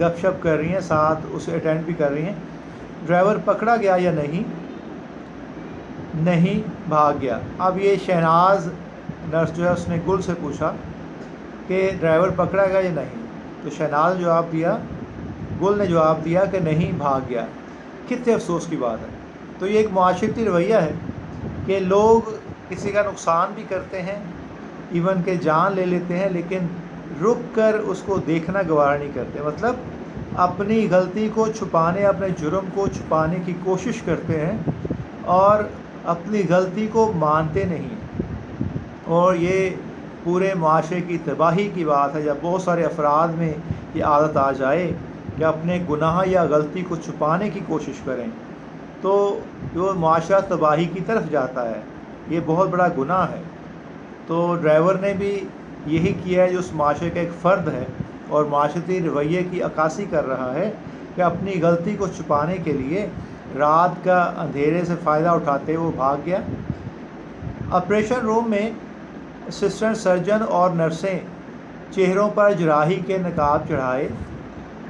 گپ شپ کر رہی ہیں، ساتھ اسے اٹینڈ بھی کر رہی ہیں۔ ڈرائیور پکڑا گیا یا نہیں؟ نہیں، بھاگ گیا۔ اب یہ شہناز نرس جو ہے اس نے گل سے پوچھا کہ ڈرائیور پکڑا گیا یا نہیں؟ تو شہناز نے جواب دیا، گل نے جواب دیا کہ نہیں، بھاگ گیا۔ کتنے افسوس کی بات ہے۔ تو یہ ایک معاشرتی رویہ ہے کہ لوگ کسی کا نقصان بھی کرتے ہیں، ایون کہ جان لے لیتے ہیں، لیکن رک کر اس کو دیکھنا گوارا نہیں کرتے۔ مطلب اپنی غلطی کو چھپانے، اپنے جرم کو چھپانے کی کوشش کرتے ہیں اور اپنی غلطی کو مانتے نہیں۔ اور یہ پورے معاشرے کی تباہی کی بات ہے جب بہت سارے افراد میں یہ عادت آ جائے کہ اپنے گناہ یا غلطی کو چھپانے کی کوشش کریں، تو جو معاشرہ تباہی کی طرف جاتا ہے۔ یہ بہت بڑا گناہ ہے۔ تو ڈرائیور نے بھی یہی کیا ہے جو اس معاشرے کا ایک فرد ہے اور معاشرتی رویے کی عکاسی کر رہا ہے کہ اپنی غلطی کو چھپانے کے لیے رات کا اندھیرے سے فائدہ اٹھاتے وہ بھاگ گیا۔ آپریشن روم میں اسسٹنٹ سرجن اور نرسیں چہروں پر جراحی کے نقاب چڑھائے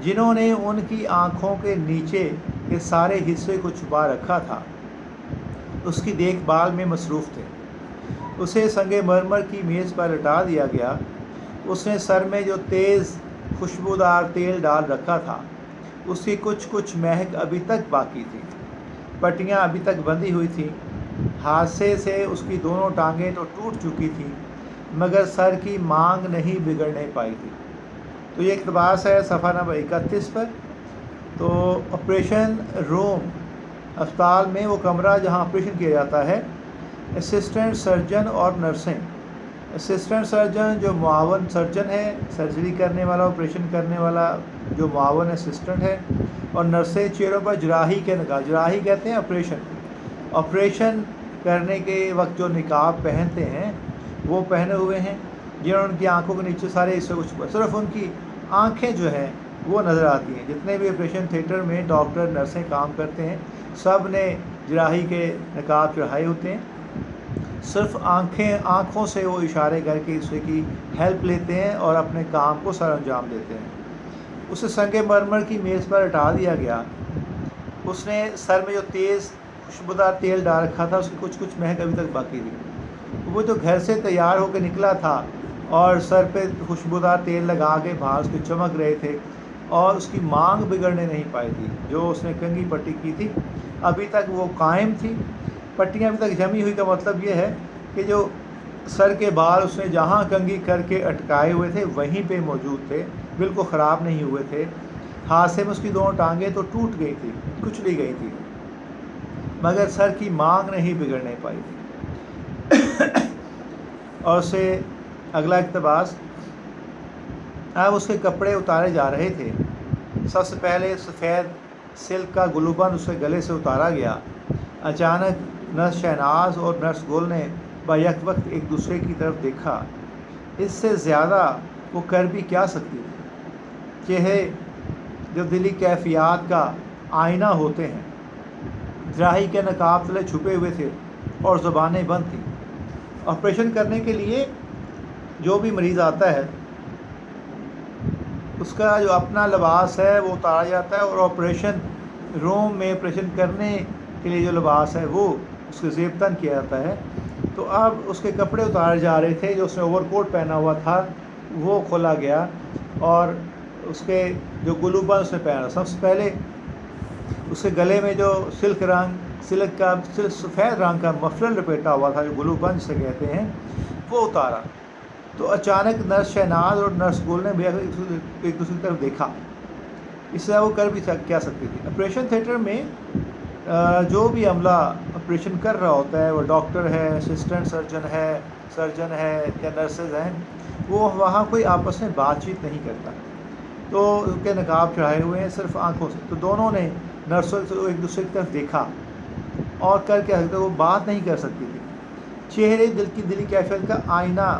جنہوں نے ان کی آنکھوں کے نیچے کے سارے حصے کو چھپا رکھا تھا، اس کی دیکھ بھال میں مصروف تھے۔ اسے سنگ مرمر کی میز پر لٹا دیا گیا۔ اس نے سر میں جو تیز خوشبودار تیل ڈال رکھا تھا اس کی کچھ مہک ابھی تک باقی تھی۔ پٹیاں ابھی تک بندھی ہوئی تھیں۔ حادثے سے اس کی دونوں ٹانگیں تو ٹوٹ چکی تھیں مگر سر کی مانگ نہیں بگڑنے پائی تھی۔ تو یہ اقتباس ہے صفحہ نمبر 31 پر۔ تو آپریشن روم، اسپتال میں وہ کمرہ جہاں آپریشن کیا جاتا ہے۔ اسسٹنٹ سرجن اور نرسیں، اسسٹنٹ سرجن جو معاون سرجن ہے، سرجری کرنے والا، آپریشن کرنے والا جو معاون اسسٹنٹ ہے، اور نرسیں چہروں پر جراحی کے نقاب، جراحی کہتے ہیں آپریشن کرنے کے وقت جو نقاب پہنتے ہیں وہ پہنے ہوئے ہیں، جنہوں نے ان کی آنکھوں کے نیچے سارے حصے کو چھپا، صرف ان کی آنکھیں جو ہیں وہ نظر آتی ہیں۔ جتنے بھی آپریشن تھیٹر میں ڈاکٹر نرسیں کام کرتے ہیں سب نے جراحی کے نقاب چڑھائے ہوتے ہیں۔ صرف آنکھوں سے وہ اشارے کر کے اس کی ہیلپ لیتے ہیں اور اپنے کام کو سر انجام دیتے ہیں۔ اسے سنگ مرمر کی میز پر لٹا دیا گیا۔ اس نے سر میں جو تیز خوشبودار تیل ڈال رکھا تھا اس کی کچھ مہک ابھی تک باقی تھی۔ وہ جو گھر سے تیار ہو کے نکلا تھا اور سر پہ خوشبودار تیل لگا کے باہر اس کے چمک رہے تھے اور اس کی مانگ بگڑنے نہیں پائی تھی، جو اس نے کنگھی پٹی کی تھی ابھی تک وہ قائم تھی۔ پٹیاں ابھی تک جمی ہوئی کا مطلب یہ ہے کہ جو سر کے بال اس نے جہاں کنگھی کر کے اٹکائے ہوئے تھے وہیں پہ موجود تھے، بالکل خراب نہیں ہوئے تھے۔ حادثے میں اس کی دونوں ٹانگیں تو ٹوٹ گئی تھی، کچلی گئی تھی، مگر سر کی مانگ نہیں بگڑنے پائی تھی۔ اور اسے اگلا اقتباس، اب اس کے کپڑے اتارے جا رہے تھے۔ سب سے پہلے سفید سلک کا گلوبند اس کے گلے سے اتارا گیا۔ اچانک نرس شہناز اور نرس گل نے بیک وقت ایک دوسرے کی طرف دیکھا۔ اس سے زیادہ وہ کر بھی کیا سکتی تھی؟ چہرے جو دلی کیفیات کا آئینہ ہوتے ہیں جراحی کے نقاب تلے چھپے ہوئے تھے اور زبانیں بند تھیں۔ آپریشن کرنے کے لیے جو بھی مریض آتا ہے اس کا جو اپنا لباس ہے وہ اتارا جاتا ہے، اور آپریشن روم میں آپریشن کرنے کے لیے جو لباس ہے وہ اس کے زیب تن کیا جاتا ہے۔ تو اب اس کے کپڑے اتارے جا رہے تھے، جو اس نے اوور کوٹ پہنا ہوا تھا وہ کھولا گیا اور اس کے جو گلوبند اس نے پہنا، سب سے پہلے اس کے گلے میں جو سلک کا سفید رنگ کا مفلر لپیٹا ہوا تھا جو گلوبند سے کہتے ہیں وہ اتارا۔ تو اچانک نرس شہناز اور نرس گل نے ایک دوسرے کی طرف دیکھا۔ اس سے وہ کر بھی کیا سکتی تھی؟ آپریشن تھیٹر میں جو بھی عملہ آپریشن کر رہا ہوتا ہے، وہ ڈاکٹر ہے، اسسٹنٹ سرجن ہے یا نرسز ہیں، وہ وہاں کوئی آپس میں بات چیت نہیں کرتا، تو ان کے نقاب چڑھائے ہوئے ہیں صرف آنکھوں سے۔ تو دونوں نے نرسوں سے ایک دوسرے کی طرف دیکھا اور کر کیا سکتے، وہ بات نہیں کر سکتی تھی۔ چہرے دلی کیفیت کا آئینہ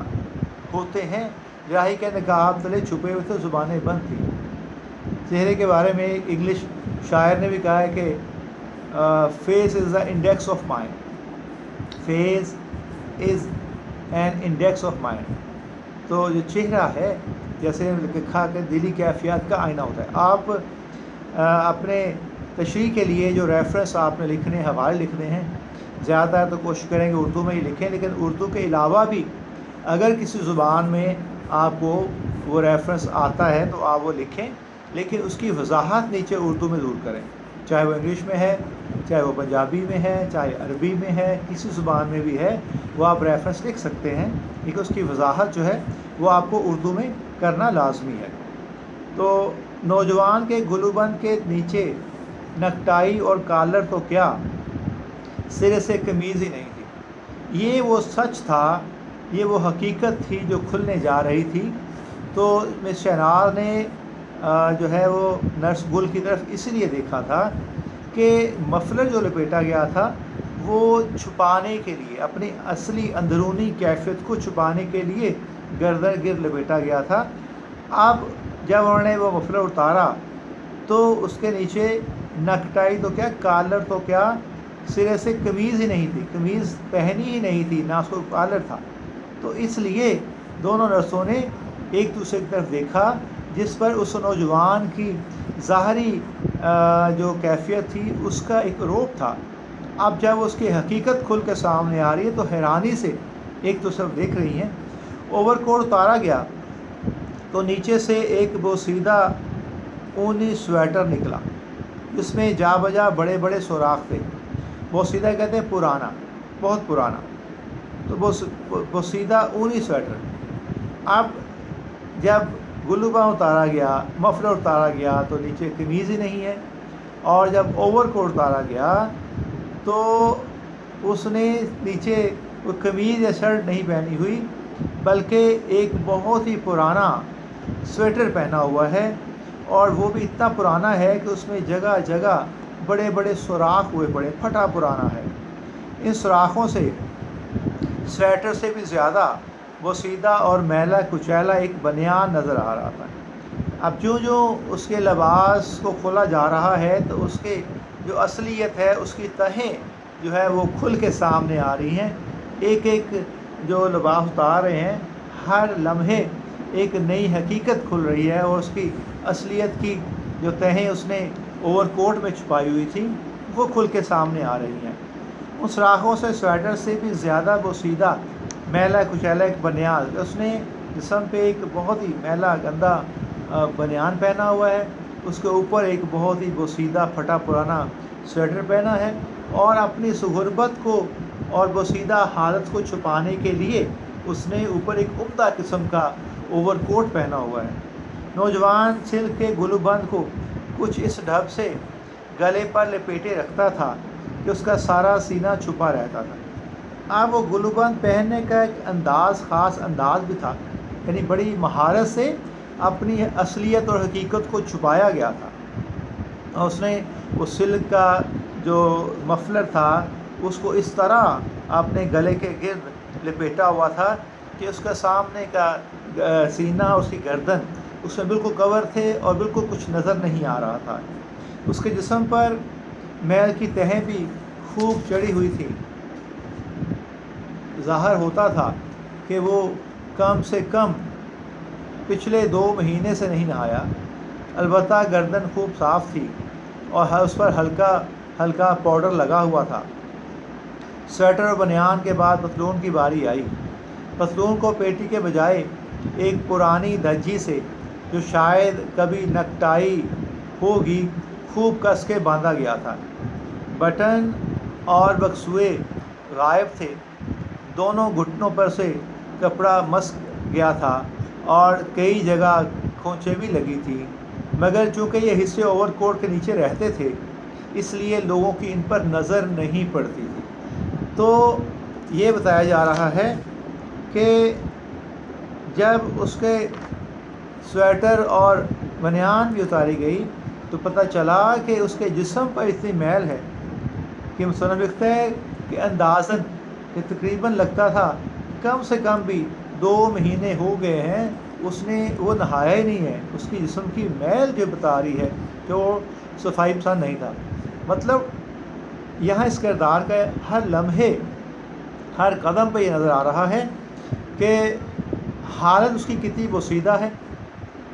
ہوتے ہیں، جراحی کے نقاب تلے چھپے ہوئے تھے، زبانیں بند تھیں۔ چہرے کے بارے میں ایک انگلش شاعر نے بھی کہا ہے کہ face is the index of mind, face is an index of mind. تو جو چہرہ ہے جیسے لکھا کہ دلی کیفیات کا آئینہ ہوتا ہے. آپ اپنے تشریح کے لیے جو ریفرنس آپ نے لکھنے حوالے لکھنے ہیں زیادہ تر تو کوشش کریں کہ اردو میں ہی لکھیں, لیکن اردو کے علاوہ بھی اگر کسی زبان میں آپ کو وہ ریفرنس آتا ہے تو آپ وہ لکھیں, لیکن اس کی وضاحت نیچے اردو میں ضرور کریں, چاہے وہ انگلش میں ہے, چاہے وہ پنجابی میں ہے, چاہے عربی میں ہے, کسی زبان میں بھی ہے وہ آپ ریفرنس لکھ سکتے ہیں, لیکن اس کی وضاحت جو ہے وہ آپ کو اردو میں کرنا لازمی ہے. تو نوجوان کے گلوبند کے نیچے نکٹائی اور کالر تو کیا سرے سے قمیض ہی نہیں تھی. یہ وہ سچ تھا, یہ وہ حقیقت تھی جو کھلنے جا رہی تھی. تو مس شہناز نے جو ہے وہ نرس گل کی طرف اس لیے دیکھا تھا کہ مفلر جو لپیٹا گیا تھا وہ چھپانے کے لیے, اپنی اصلی اندرونی کیفیت کو چھپانے کے لیے گردن گرد لپیٹا گیا تھا. اب جب انہوں نے وہ مفلر اتارا تو اس کے نیچے نکٹائی تو کیا کالر تو کیا سرے سے قمیض ہی نہیں تھی, قمیض پہنی ہی نہیں تھی, نہ اس کو کالر تھا. تو اس لیے دونوں نرسوں نے ایک دوسرے کی طرف دیکھا, جس پر اس نوجوان کی ظاہری جو کیفیت تھی اس کا ایک روپ تھا. اب جب اس کی حقیقت کھل کے سامنے آ رہی ہے تو حیرانی سے ایک دوسرے دیکھ رہی ہیں. اوور کوٹ اتارا گیا تو نیچے سے ایک بوسیدہ اونی سویٹر نکلا جس میں جا بجا بڑے بڑے سوراخ تھے. بوسیدہ کہتے ہیں پرانا, بہت پرانا. تو بوسیدہ اونی سویٹر. اب جب گلوباں اتارا گیا, مفلر اتارا گیا تو نیچے قمیض ہی نہیں ہے, اور جب اوور کوٹ اتارا گیا تو اس نے نیچے وہ قمیض یا شرٹ نہیں پہنی ہوئی بلکہ ایک بہت ہی پرانا سویٹر پہنا ہوا ہے, اور وہ بھی اتنا پرانا ہے کہ اس میں جگہ جگہ بڑے بڑے سوراخ ہوئے پڑے, پھٹا پرانا ہے. ان سوراخوں سے سویٹر سے بھی زیادہ بوسیدہ اور میلا کچیلا ایک بنیان نظر آ رہا تھا. اب جو اس کے لباس کو کھولا جا رہا ہے تو اس کے جو اصلیت ہے اس کی تہیں جو ہے وہ کھل کے سامنے آ رہی ہیں. ایک ایک جو لباس اتار رہے ہیں ہر لمحے ایک نئی حقیقت کھل رہی ہے, اور اس کی اصلیت کی جو تہیں اس نے اوور کوٹ میں چھپائی ہوئی تھی وہ کھل کے سامنے آ رہی ہیں. ان سوراخوں سے سویٹر سے بھی زیادہ بوسیدہ میلا کچیلا ایک بنیان, اس نے جسم پہ ایک بہت ہی میلا گندا بنیان پہنا ہوا ہے, اس کے اوپر ایک بہت ہی بوسیدہ پھٹا پرانا سویٹر پہنا ہے, اور اپنی سغربت کو اور بوسیدہ حالت کو چھپانے کے لیے اس نے اوپر ایک عمدہ قسم کا اوور کوٹ پہنا ہوا ہے. نوجوان سلک کے گلوبند کو کچھ اس ڈھب سے گلے پر لپیٹے رکھتا تھا کہ اس کا سارا سینہ چھپا رہتا تھا. اب وہ گلوبند پہننے کا ایک انداز, خاص انداز بھی تھا, یعنی بڑی مہارت سے اپنی اصلیت اور حقیقت کو چھپایا گیا تھا. اور اس نے وہ سلک کا جو مفلر تھا اس کو اس طرح اپنے گلے کے گرد لپیٹا ہوا تھا کہ اس کا سامنے کا سینہ اور اس کی گردن اس میں بالکل کور تھے اور بالکل کچھ نظر نہیں آ رہا تھا. اس کے جسم پر میل کی تہیں بھی خوب چڑھی ہوئی تھی. ظاہر ہوتا تھا کہ وہ کم سے کم پچھلے 2 مہینے سے نہیں نہایا. البتہ گردن خوب صاف تھی اور اس پر ہلکا ہلکا پاؤڈر لگا ہوا تھا. سویٹر اور بنیان کے بعد پتلون کی باری آئی. پتلون کو پیٹی کے بجائے ایک پرانی دھجی سے جو شاید کبھی نکٹائی ہوگی خوب کس کے باندھا گیا تھا. بٹن اور بکسوئے غائب تھے, دونوں گھٹنوں پر سے کپڑا مسک گیا تھا اور کئی جگہ کھونچیں بھی لگی تھی, مگر چونکہ یہ حصے اوور کوٹ کے نیچے رہتے تھے اس لیے لوگوں کی ان پر نظر نہیں پڑتی تھی. تو یہ بتایا جا رہا ہے کہ جب اس کے سویٹر اور بنیان بھی اتاری گئی تو پتہ چلا کہ اس کے جسم پر اتنی میل ہے کہ مصنف لکھتا ہے کہ اندازاً کہ تقریباً لگتا تھا کم سے کم بھی 2 مہینے ہو گئے ہیں اس نے وہ نہایا ہی نہیں ہے. اس کی جسم کی میل جو بتا رہی ہے کہ وہ صفائی پسند نہیں تھا. مطلب یہاں اس کردار کا ہر لمحے ہر قدم پہ یہ نظر آ رہا ہے کہ حالت اس کی کتنی بوسیدہ ہے,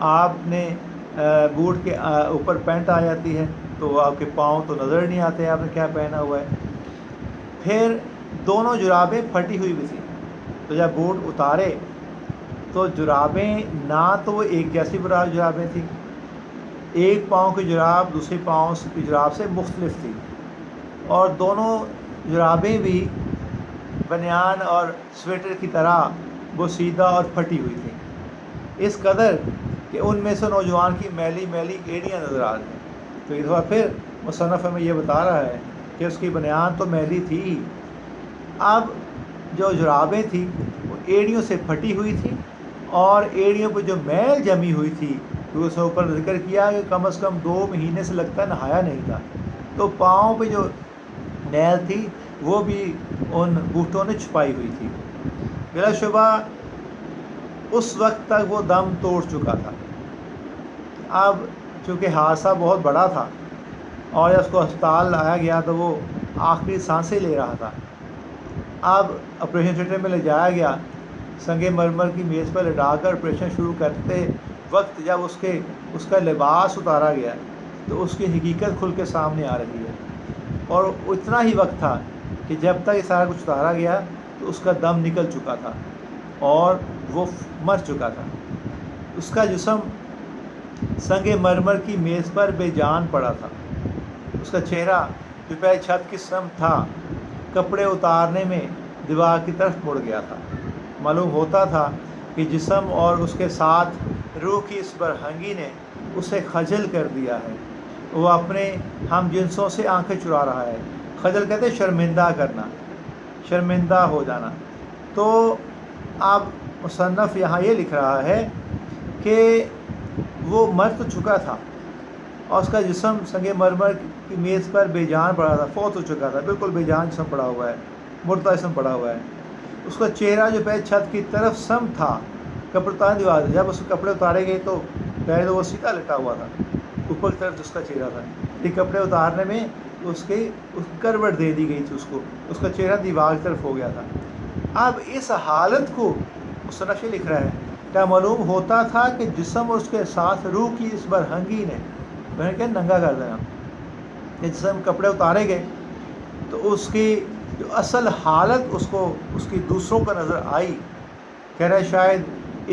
آپ نے بوٹ کے اوپر پینٹ آ جاتی ہے تو آپ کے پاؤں تو نظر نہیں آتے آپ نے کیا پہنا ہوا ہے. پھر دونوں جرابیں پھٹی ہوئی بھی تھیں، تو جب بوٹ اتارے تو جرابیں نہ تو وہ ایک جیسی جرابیں تھیں، ایک پاؤں کی جراب دوسری پاؤں کی جراب سے مختلف تھی، اور دونوں جرابیں بھی بنیان اور سویٹر کی طرح بوسیدہ اور پھٹی ہوئی تھیں، اس قدر کہ ان میں سے نوجوان کی میلی میلی ایڑیاں نظر آ رہی ہیں. تو ایک دفعہ پھر مصنف ہمیں یہ بتا رہا ہے کہ اس کی بنیان تو میلی تھی، اب جو جرابیں تھیں وہ ایڑیوں سے پھٹی ہوئی تھیں، اور ایڑیوں پہ جو میل جمی ہوئی تھی، کیونکہ اس نے اوپر ذکر کیا کہ کم از کم 2 مہینے سے لگتا ہے نہایا نہیں تھا، تو پاؤں پہ جو میل تھی وہ بھی ان بوٹوں نے چھپائی ہوئی تھی. بلا شبہ اس وقت تک وہ دم توڑ چکا تھا. اب چونکہ حادثہ بہت بڑا تھا اور جب اس کو ہسپتال لایا گیا تو وہ آخری سانسیں لے رہا تھا. اب آپریشن تھیٹر میں لے جایا گیا، سنگ مرمر کی میز پر لٹا کر آپریشن شروع کرتے وقت جب اس کا لباس اتارا گیا تو اس کی حقیقت کھل کے سامنے آ رہی ہے، اور اتنا ہی وقت تھا کہ جب تک یہ سارا کچھ اتارا گیا تو اس کا دم نکل چکا تھا اور وہ مر چکا تھا. اس کا جسم سنگ مرمر کی میز پر بے جان پڑا تھا. اس کا چہرہ جو پہلے چھت کی سمت تھا کپڑے اتارنے میں دیوار کی طرف مڑ گیا تھا. معلوم ہوتا تھا کہ جسم اور اس کے ساتھ روح کی اس برہنگی نے اسے خجل کر دیا ہے. وہ اپنے ہم جنسوں سے آنکھیں چرا رہا ہے. خجل کہتے شرمندہ کرنا، شرمندہ ہو جانا. تو اب مصنف یہاں یہ لکھ رہا ہے کہ وہ مر تو چکا تھا اور اس کا جسم سنگ مرمر کی میز پر بے جان پڑا تھا، فوت ہو چکا تھا، بالکل بے جان جسم پڑا ہوا ہے، مردہ جسم پڑا ہوا ہے. اس کا چہرہ جو پہلے چھت کی طرف سم تھا، کپڑے اتارنے دیوار سے جب اس کے کپڑے اتارے گئے تو پہلے تو وہ سیدھا لٹا ہوا تھا اوپر کی طرف جس کا چہرہ تھا، یہ کپڑے اتارنے میں اس کروٹ دے دی گئی تھی، اس کا چہرہ دیوار کی طرف ہو گیا تھا. اب اس حالت کو مصنف یہ لکھ رہا ہے کیا معلوم ہوتا تھا کہ جسم اور اس کے ساتھ روح کی اس برہنگی نے کہ ننگا کر دینا، کہ جسم کپڑے اتارے گئے تو اس کی جو اصل حالت اس کی دوسروں کو نظر آئی. کہہ رہے شاید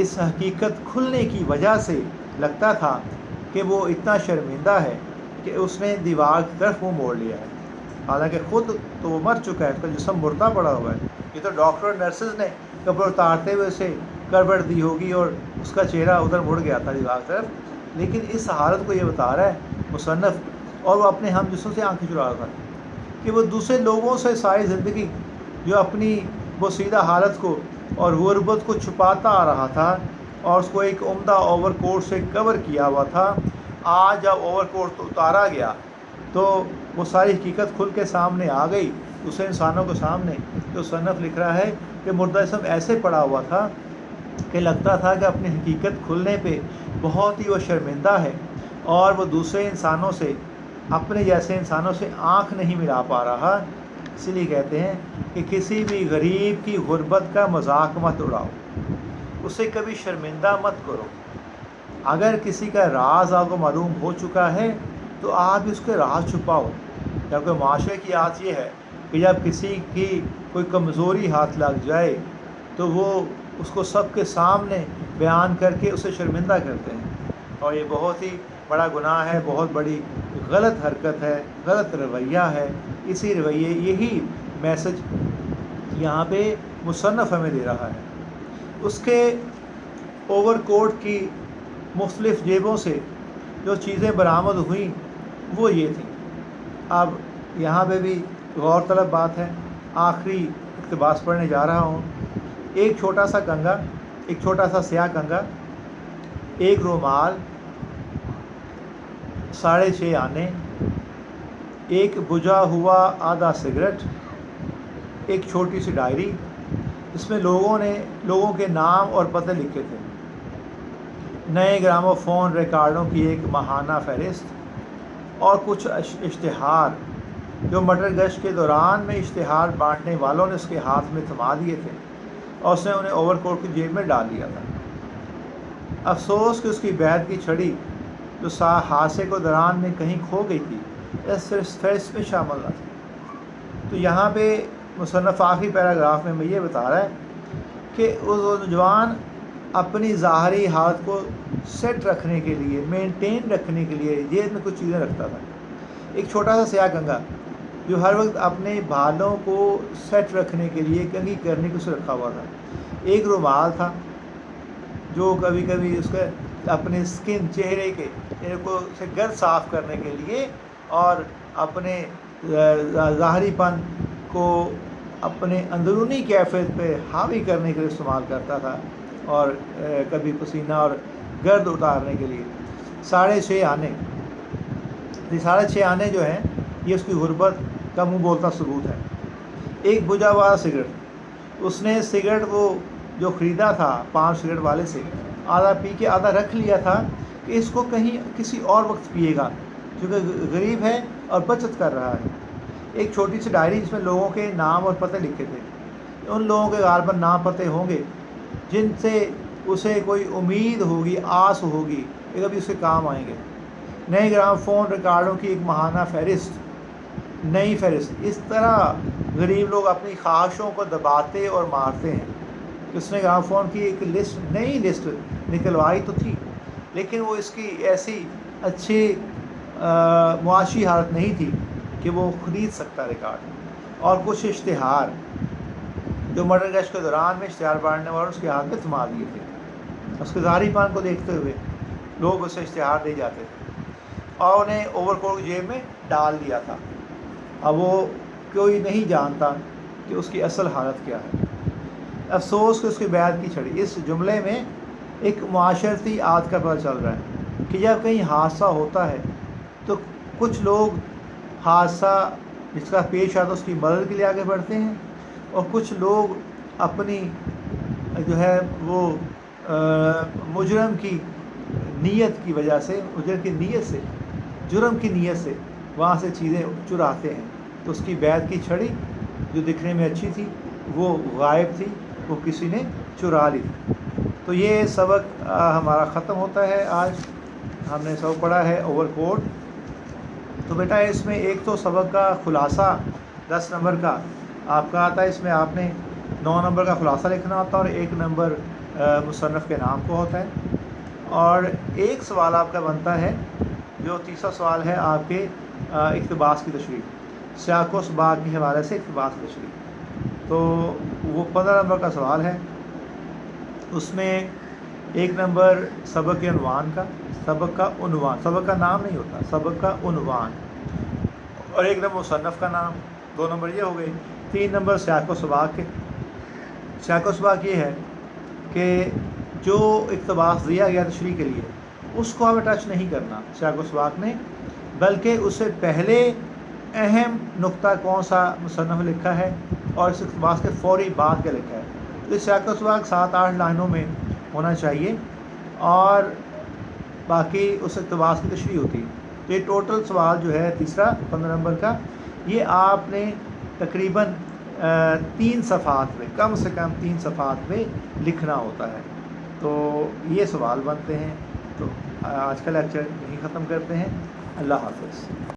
اس حقیقت کھلنے کی وجہ سے لگتا تھا کہ وہ اتنا شرمندہ ہے کہ اس نے دیوار کی طرف منہ موڑ لیا ہے، حالانکہ خود تو وہ مر چکا ہے، اس کا جسم مردہ پڑا ہوا ہے. یہ تو ڈاکٹر اور نرسز نے کپڑے اتارتے ہوئے اسے کروٹ دی ہوگی اور اس کا چہرہ ادھر مڑ گیا تھا دیوار کی طرف، لیکن اس حالت کو یہ بتا رہا ہے مصنف، اور وہ اپنے ہم جسوں سے آنکھیں چرا رہا تھا کہ وہ دوسرے لوگوں سے ساری زندگی جو اپنی بوسیدہ حالت کو اور غربت کو چھپاتا آ رہا تھا اور اس کو ایک عمدہ اوور کوٹ سے کور کیا ہوا تھا، آج جب اوور کوٹ اتارا گیا تو وہ ساری حقیقت کھل کے سامنے آ گئی دوسرے انسانوں کے سامنے. تو مصنف لکھ رہا ہے کہ مردہ جسم ایسے پڑا ہوا تھا کہ لگتا تھا کہ اپنی حقیقت کھلنے پہ بہت ہی وہ شرمندہ ہے اور وہ دوسرے انسانوں سے، اپنے جیسے انسانوں سے آنکھ نہیں ملا پا رہا. اسی لیے کہتے ہیں کہ کسی بھی غریب کی غربت کا مذاق مت اڑاؤ، اسے کبھی شرمندہ مت کرو. اگر کسی کا راز آپ کو معلوم ہو چکا ہے تو آپ اس کے راز چھپاؤ، کیونکہ معاشرے کی عادت یہ ہے کہ جب کسی کی کوئی کمزوری ہاتھ لگ جائے تو وہ اس کو سب کے سامنے بیان کر کے اسے شرمندہ کرتے ہیں، اور یہ بہت ہی بڑا گناہ ہے، بہت بڑی غلط حرکت ہے، غلط رویہ ہے. اسی رویے یہی میسج یہاں پہ مصنف ہمیں دے رہا ہے. اس کے اوور کوٹ کی مختلف جیبوں سے جو چیزیں برآمد ہوئیں وہ یہ تھیں. اب یہاں پہ بھی غور طلب بات ہے، آخری اقتباس پڑھنے جا رہا ہوں. ایک چھوٹا سا کنگا، ایک چھوٹا سا سیاہ کنگا، ایک رومال، 6.5 آنے، ایک بجھا ہوا آدھا سگریٹ، ایک چھوٹی سی ڈائری جس میں لوگوں کے نام اور پتے لکھے تھے، نئے گراموفون ریکارڈوں کی ایک ماہانہ فہرست اور کچھ اشتہار جو مٹر گشت کے دوران میں اشتہار بانٹنے والوں نے اس کے ہاتھ میں تھما دیے تھے اور اس نے انہیں اوور کوٹ کی جیب میں ڈال دیا تھا. افسوس کہ اس کی بیعت کی چھڑی جو حادثے کو دوران میں کہیں کھو گئی تھی اس فہرست میں شامل نہ تھی۔ تو یہاں پہ مصنف آخری پیراگراف میں یہ بتا رہا ہے کہ وہ نوجوان اپنی ظاہری حالت کو سیٹ رکھنے کے لیے، مینٹین رکھنے کے لیے جیب میں کچھ چیزیں رکھتا تھا۔ ایک چھوٹا سا سیاہ کنگھا جو ہر وقت اپنے بالوں کو سیٹ رکھنے کے لیے کنگھی کرنے کے اسے رکھا ہوا تھا۔ ایک رومال تھا جو کبھی کبھی اس کے اپنے سکن چہرے کے کو سے گرد صاف کرنے کے لیے اور اپنے ظاہری پن کو اپنے اندرونی کیفیت پہ حاوی کرنے کے لیے استعمال کرتا تھا، اور کبھی پسینہ اور گرد اتارنے کے لیے۔ 6.5 آنے، یہ 6.5 آنے جو ہیں یہ اس کی غربت کا منہ بولتا ثبوت ہے۔ ایک بجھا ہوا سگریٹ، اس نے سگریٹ وہ جو خریدا تھا پان سگریٹ والے سے، آدھا پی کے آدھا رکھ لیا تھا کہ اس کو کہیں کسی اور وقت پیے گا، کیونکہ غریب ہے اور بچت کر رہا ہے۔ ایک چھوٹی سی ڈائری جس میں لوگوں کے نام اور پتے لکھے تھے، ان لوگوں کے غالباً نام پتے ہوں گے جن سے اسے کوئی امید ہوگی، آس ہوگی کہ کبھی اسے کام آئیں گے۔ نئے گرام فون ریکارڈوں کی ایک ماہانہ فہرست، نئی فہرست۔ اس طرح غریب لوگ اپنی خواہشوں کو دباتے اور مارتے ہیں۔ اس نے گرام فون کی ایک لسٹ، نئی لسٹ نکلوائی تو تھی، لیکن وہ اس کی ایسی اچھی معاشی حالت نہیں تھی کہ وہ خرید سکتا ریکارڈ۔ اور کچھ اشتہار جو مرڈر کیس کے دوران میں اشتہار بانٹنے والوں نے اس کے ہاتھ میں تھما دیے تھے۔ اس کے ظاہری پان کو دیکھتے ہوئے لوگ اسے اشتہار دے جاتے تھے اور انہیں اوور کوٹ کی جیب میں ڈال دیا تھا۔ اب وہ کوئی نہیں جانتا کہ اس کی اصل حالت کیا ہے۔ افسوس کہ اس کی بیعت کی چھڑی، اس جملے میں ایک معاشرتی عادت کا پتہ چل رہا ہے کہ جب کہیں حادثہ ہوتا ہے تو کچھ لوگ حادثہ جس کا پیش آتا ہے اس کی مدد کے لیے آگے بڑھتے ہیں، اور کچھ لوگ اپنی جو ہے وہ مجرم کی نیت کی وجہ سے، جرم کی نیت سے وہاں سے چیزیں چراتے ہیں۔ تو اس کی بیعت کی چھڑی جو دکھنے میں اچھی تھی وہ غائب تھی، وہ کسی نے چرا لی تھی۔ تو یہ سبق ہمارا ختم ہوتا ہے۔ آج ہم نے سبق پڑھا ہے اوور کوٹ۔ تو بیٹا اس میں ایک تو سبق کا خلاصہ 10 نمبر کا آپ کا آتا ہے، اس میں آپ نے 9 نمبر کا خلاصہ لکھنا ہوتا ہے اور 1 نمبر مصنف کے نام کو ہوتا ہے، اور ایک سوال آپ کا بنتا ہے جو تیسرا سوال ہے آپ کے اقتباس کی تشریح، سیاق و سباق کے حوالے سے اقتباس کی تشریح۔ تو وہ 15 نمبر کا سوال ہے، اس میں 1 نمبر سبق کے عنوان کا، سبق کا عنوان، سبق کا نام نہیں ہوتا، سبق کا عنوان، اور 1 نمبر مصنف کا نام، 2 نمبر یہ ہو گئے۔ 3 نمبر سیاق و سباق کے۔ سیاق و سباق یہ ہے کہ جو اقتباس دیا گیا تشریح کے لیے اس کو ہمیں ٹچ نہیں کرنا سیاق و سباق نے، بلکہ اس سے پہلے اہم نقطہ کون سا مصنف لکھا ہے اور اس اقتباس کے فوری بعد کیا لکھا ہے۔ تو اس سیاق و سباق 7-8 لائنوں میں ہونا چاہیے، اور باقی اس اقتباس کی تشریح ہوتی ہے۔ تو یہ ٹوٹل سوال جو ہے تیسرا 15 نمبر کا، یہ آپ نے تقریباً 3 صفحات میں، کم سے کم 3 صفحات میں لکھنا ہوتا ہے۔ تو یہ سوال بنتے ہیں۔ تو آج کا لیکچر یہیں ختم کرتے ہیں۔ اللہ حافظ۔